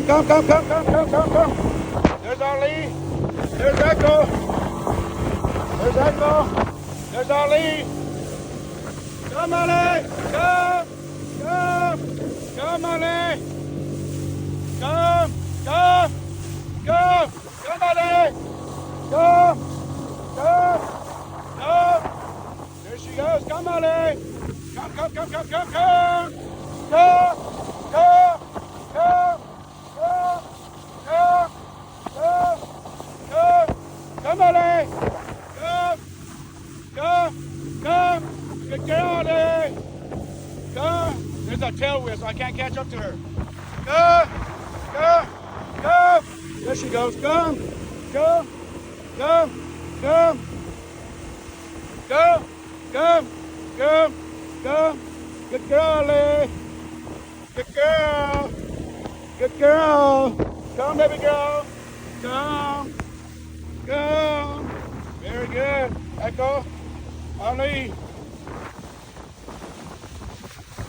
Come. There's Ali. There's Echo. There's Echo. There's Ali. Come, Ali. Come. Come, Ali. Come, Ali. Come. There she goes. Come, Ali. Come. Come, Ali. Come. Good girl, Ali. Come. There's a tail wheel, so I can't catch up to her. Come. There she goes. Come. Good girl, Ali. Good girl. Come, baby girl. Come. Very good. Echo. Ali.